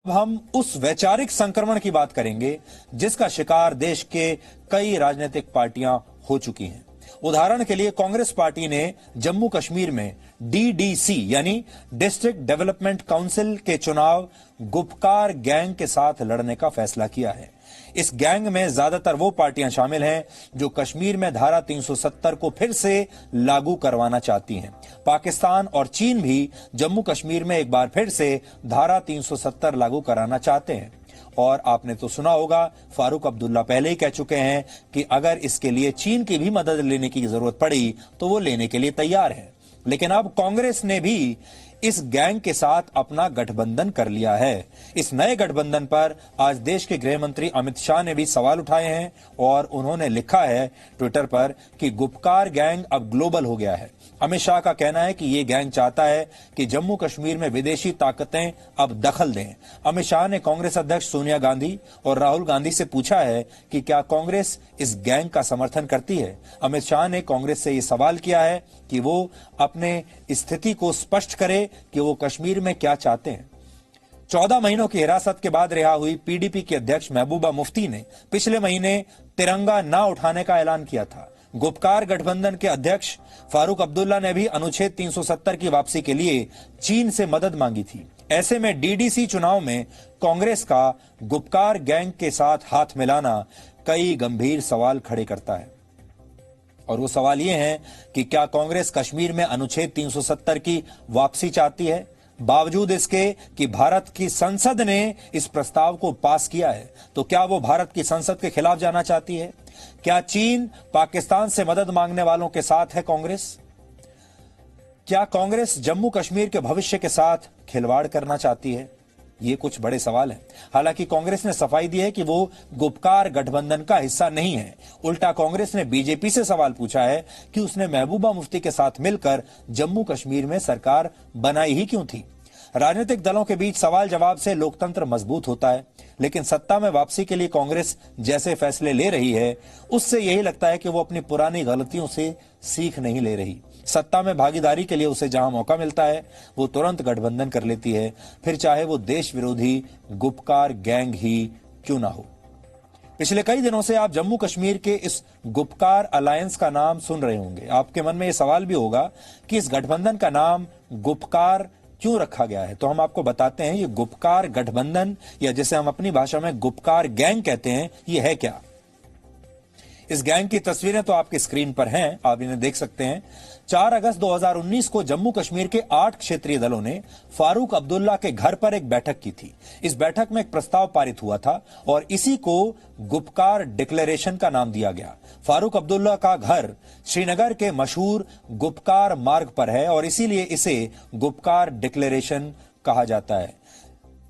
अब हम उस वैचारिक संक्रमण की बात करेंगे जिसका शिकार देश के कई राजनीतिक पार्टियां हो चुकी हैं। उदाहरण के लिए कांग्रेस पार्टी ने जम्मू कश्मीर में डीडीसी यानी डिस्ट्रिक्ट डेवलपमेंट काउंसिल के चुनाव गुपकार गैंग के साथ लड़ने का फैसला किया है। इस गैंग में ज्यादातर वो पार्टियां शामिल हैं जो कश्मीर में धारा 370 को फिर से लागू करवाना चाहती हैं। पाकिस्तान और चीन भी जम्मू कश्मीर में एक बार फिर से धारा 370 लागू कराना चाहते हैं। और आपने तो सुना होगा, फारूक अब्दुल्ला पहले ही कह चुके हैं कि अगर इसके लिए चीन की भी मदद लेने की जरूरत पड़ी तो वो लेने के लिए तैयार है। लेकिन अब कांग्रेस ने भी इस गैंग के साथ अपना गठबंधन कर लिया है। इस नए गठबंधन पर आज देश के गृह मंत्री अमित शाह ने भी सवाल उठाए हैं और उन्होंने लिखा है ट्विटर पर कि गुपकार गैंग अब ग्लोबल हो गया है। अमित शाह का कहना है कि ये गैंग चाहता है कि जम्मू कश्मीर में विदेशी ताकतें अब दखल दें। अमित शाह ने कांग्रेस अध्यक्ष सोनिया गांधी और राहुल गांधी से पूछा है कि क्या कांग्रेस इस गैंग का समर्थन करती है। अमित शाह ने कांग्रेस से ये सवाल किया है कि वो अपने स्थिति को स्पष्ट करे कि वो कश्मीर में क्या चाहते हैं। 14 महीनों की हिरासत के बाद रिहा हुई पीडीपी की अध्यक्ष महबूबा मुफ्ती ने पिछले महीने तिरंगा न उठाने का ऐलान किया था। गुपकार गठबंधन के अध्यक्ष फारूक अब्दुल्ला ने भी अनुच्छेद 370 की वापसी के लिए चीन से मदद मांगी थी। ऐसे में डीडीसी चुनाव में कांग्रेस का गुपकार गैंग के साथ हाथ मिलाना कई गंभीर सवाल खड़े करता है। और वो सवाल ये है कि क्या कांग्रेस कश्मीर में अनुच्छेद 370 की वापसी चाहती है, बावजूद इसके कि भारत की संसद ने इस प्रस्ताव को पास किया है। तो क्या वो भारत की संसद के खिलाफ जाना चाहती है? क्या चीन पाकिस्तान से मदद मांगने वालों के साथ है कांग्रेस? क्या कांग्रेस जम्मू कश्मीर के भविष्य के साथ खिलवाड़ करना चाहती है? ये कुछ बड़े सवाल हैं। हालांकि कांग्रेस ने सफाई दी है कि वो गुपकार गठबंधन का हिस्सा नहीं है। उल्टा कांग्रेस ने बीजेपी से सवाल पूछा है कि उसने महबूबा मुफ्ती के साथ मिलकर जम्मू कश्मीर में सरकार बनाई ही क्यों थी। राजनीतिक दलों के बीच सवाल जवाब से लोकतंत्र मजबूत होता है, लेकिन सत्ता में वापसी के लिए कांग्रेस जैसे फैसले ले रही है उससे यही लगता है कि वो अपनी पुरानी गलतियों से सीख नहीं ले रही। सत्ता में भागीदारी के लिए उसे जहां मौका मिलता है वो तुरंत गठबंधन कर लेती है, फिर चाहे वो देश विरोधी गुपकार गैंग ही क्यों ना हो। पिछले कई दिनों से आप जम्मू कश्मीर के इस गुपकार अलायंस का नाम सुन रहे होंगे। आपके मन में ये सवाल भी होगा कि इस गठबंधन का नाम गुपकार क्यों रखा गया है। तो हम आपको बताते हैं ये गुपकार गठबंधन, या जिसे हम अपनी भाषा में गुपकार गैंग कहते हैं, ये है क्या। इस गैंग की तस्वीरें तो आपकी स्क्रीन पर हैं, आप इन्हें देख सकते हैं। 4 अगस्त 2019 को जम्मू कश्मीर के 8 क्षेत्रीय दलों ने फारूक अब्दुल्ला के घर पर एक बैठक की थी। इस बैठक में एक प्रस्ताव पारित हुआ था और इसी को गुपकार डिक्लेरेशन का नाम दिया गया। फारूक अब्दुल्ला का घर श्रीनगर के मशहूर गुपकार मार्ग पर है और इसीलिए इसे गुपकार डिक्लेरेशन कहा जाता है।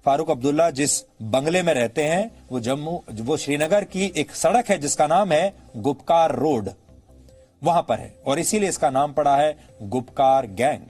फारूक अब्दुल्ला जिस बंगले में रहते हैं वो श्रीनगर की एक सड़क है जिसका नाम है गुपकार रोड, वहां पर है और इसीलिए इसका नाम पड़ा है गुपकार गैंग।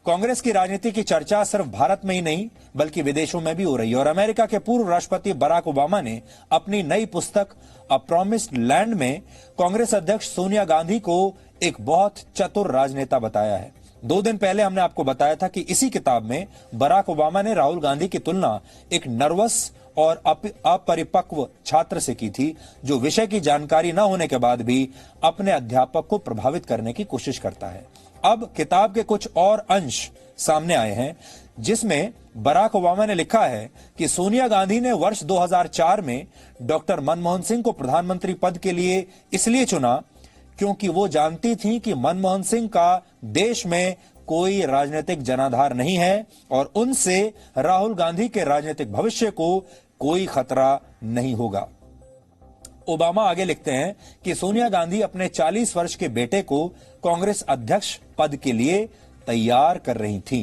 कांग्रेस की राजनीति की चर्चा सिर्फ भारत में ही नहीं बल्कि विदेशों में भी हो रही है और अमेरिका के पूर्व राष्ट्रपति बराक ओबामा ने अपनी नई पुस्तक अ प्रॉमिस्ड लैंड में कांग्रेस अध्यक्ष सोनिया गांधी को एक बहुत चतुर राजनेता बताया है। 2 दिन पहले हमने आपको बताया था कि इसी किताब में बराक ओबामा ने राहुल गांधी की तुलना एक नर्वस और अपरिपक्व छात्र से की थी जो विषय की जानकारी न होने के बाद भी अपने अध्यापक को प्रभावित करने की कोशिश करता है। अब किताब के कुछ और अंश सामने आए हैं जिसमें बराक ओबामा ने लिखा है कि सोनिया गांधी ने वर्ष 2004 में डॉक्टर मनमोहन सिंह को प्रधानमंत्री पद के लिए इसलिए चुना क्योंकि वो जानती थी कि मनमोहन सिंह का देश में कोई राजनीतिक जनाधार नहीं है और उनसे राहुल गांधी के राजनीतिक भविष्य को कोई खतरा नहीं होगा। ओबामा आगे लिखते हैं कि सोनिया गांधी अपने 40 वर्ष के बेटे को कांग्रेस अध्यक्ष पद के लिए तैयार कर रही थी।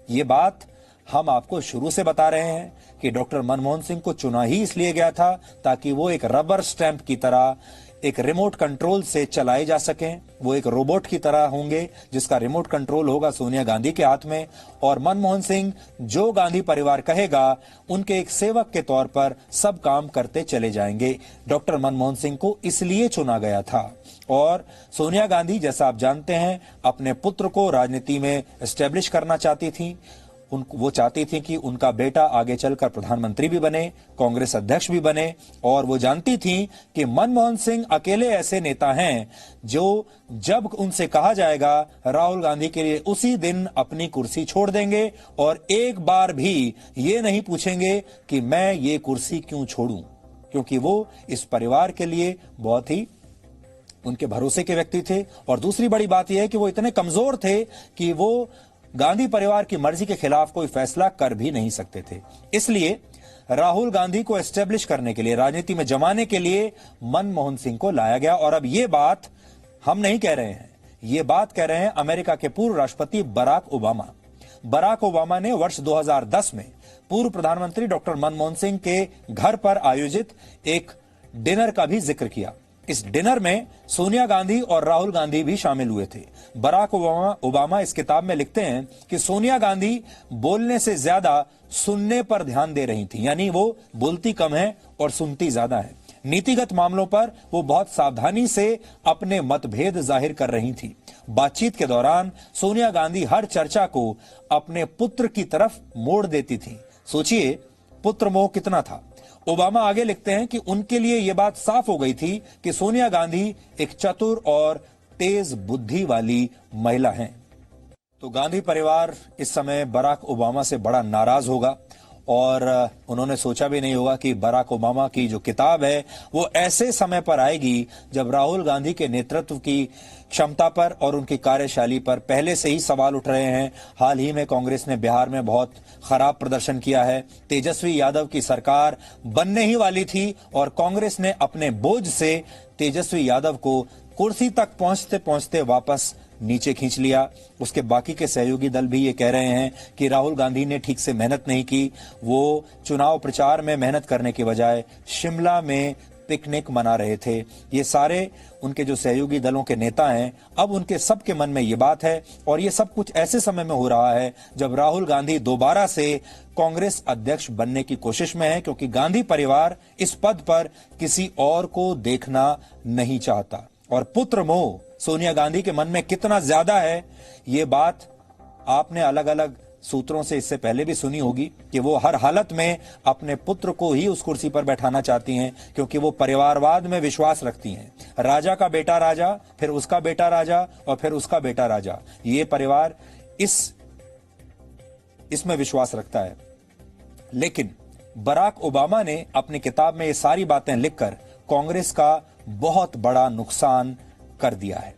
ये बात हम आपको शुरू से बता रहे हैं कि डॉक्टर मनमोहन सिंह को चुना ही इसलिए गया था ताकि वो एक रबर स्टैंप की तरह एक रिमोट कंट्रोल से चलाए जा सकें। वो एक रोबोट की तरह होंगे जिसका रिमोट कंट्रोल होगा सोनिया गांधी के हाथ में और मनमोहन सिंह जो गांधी परिवार कहेगा उनके एक सेवक के तौर पर सब काम करते चले जाएंगे। डॉक्टर मनमोहन सिंह को इसलिए चुना गया था और सोनिया गांधी जैसा आप जानते हैं अपने पुत्र को राजनीति में एस्टेब्लिश करना चाहती थी वो चाहती थी कि उनका बेटा आगे चलकर प्रधानमंत्री भी बने, कांग्रेस अध्यक्ष भी बने, और वो जानती थी कि मनमोहन सिंह अकेले ऐसे नेता हैं जो जब उनसे कहा जाएगा राहुल गांधी के लिए उसी दिन अपनी कुर्सी छोड़ देंगे और एक बार भी ये नहीं पूछेंगे कि मैं ये कुर्सी क्यों छोड़ूं, क्योंकि वो इस परिवार के लिए बहुत ही उनके भरोसे के व्यक्ति थे। और दूसरी बड़ी बात यह है कि वो इतने कमजोर थे कि वो गांधी परिवार की मर्जी के खिलाफ कोई फैसला कर भी नहीं सकते थे। इसलिए राहुल गांधी को एस्टेब्लिश करने के लिए, राजनीति में जमाने के लिए मनमोहन सिंह को लाया गया। और अब ये बात हम नहीं कह रहे हैं, ये बात कह रहे हैं अमेरिका के पूर्व राष्ट्रपति बराक ओबामा। बराक ओबामा ने वर्ष 2010 में पूर्व प्रधानमंत्री डॉक्टर मनमोहन सिंह के घर पर आयोजित एक डिनर का भी जिक्र किया। इस डिनर में सोनिया गांधी और राहुल गांधी भी शामिल हुए थे। बराक ओबामा इस किताब में लिखते हैं कि सोनिया गांधी बोलने से ज्यादा सुनने पर ध्यान दे रही थी, यानी वो बोलती कम है और सुनती ज्यादा है। नीतिगत मामलों पर वो बहुत सावधानी से अपने मतभेद जाहिर कर रही थी। बातचीत के दौरान सोनिया गांधी हर चर्चा को अपने पुत्र की तरफ मोड़ देती थी। सोचिए पुत्र मोह कितना था। ओबामा आगे लिखते हैं कि उनके लिए यह बात साफ हो गई थी कि सोनिया गांधी एक चतुर और तेज बुद्धि वाली महिला हैं। तो गांधी परिवार इस समय बराक ओबामा से बड़ा नाराज होगा और उन्होंने सोचा भी नहीं होगा कि बराक ओबामा की जो किताब है वो ऐसे समय पर आएगी जब राहुल गांधी के नेतृत्व की क्षमता पर और उनकी कार्यशैली पर पहले से ही सवाल उठ रहे हैं। हाल ही में कांग्रेस ने बिहार में बहुत खराब प्रदर्शन किया है। तेजस्वी यादव की सरकार बनने ही वाली थी और कांग्रेस ने अपने बोझ से तेजस्वी यादव को कुर्सी तक पहुंचते पहुंचते वापस नीचे खींच लिया। उसके बाकी के सहयोगी दल भी ये कह रहे हैं कि राहुल गांधी ने ठीक से मेहनत नहीं की। वो चुनाव प्रचार में मेहनत करने के बजाय शिमला में पिकनिक मना रहे थे। ये सारे उनके जो सहयोगी दलों के नेता हैं, अब उनके सबके मन में ये बात है और ये सब कुछ ऐसे समय में हो रहा है जब राहुल गांधी दोबारा से कांग्रेस अध्यक्ष बनने की कोशिश में है, क्योंकि गांधी परिवार इस पद पर किसी और को देखना नहीं चाहता। और पुत्र मोह सोनिया गांधी के मन में कितना ज्यादा है, ये बात आपने अलग अलग सूत्रों से इससे पहले भी सुनी होगी कि वो हर हालत में अपने पुत्र को ही उस कुर्सी पर बैठाना चाहती हैं, क्योंकि वो परिवारवाद में विश्वास रखती हैं। राजा का बेटा राजा, फिर उसका बेटा राजा और फिर उसका बेटा राजा, ये परिवार इसमें विश्वास रखता है। लेकिन बराक ओबामा ने अपनी किताब में ये सारी बातें लिखकर कांग्रेस का बहुत बड़ा नुकसान कर दिया है।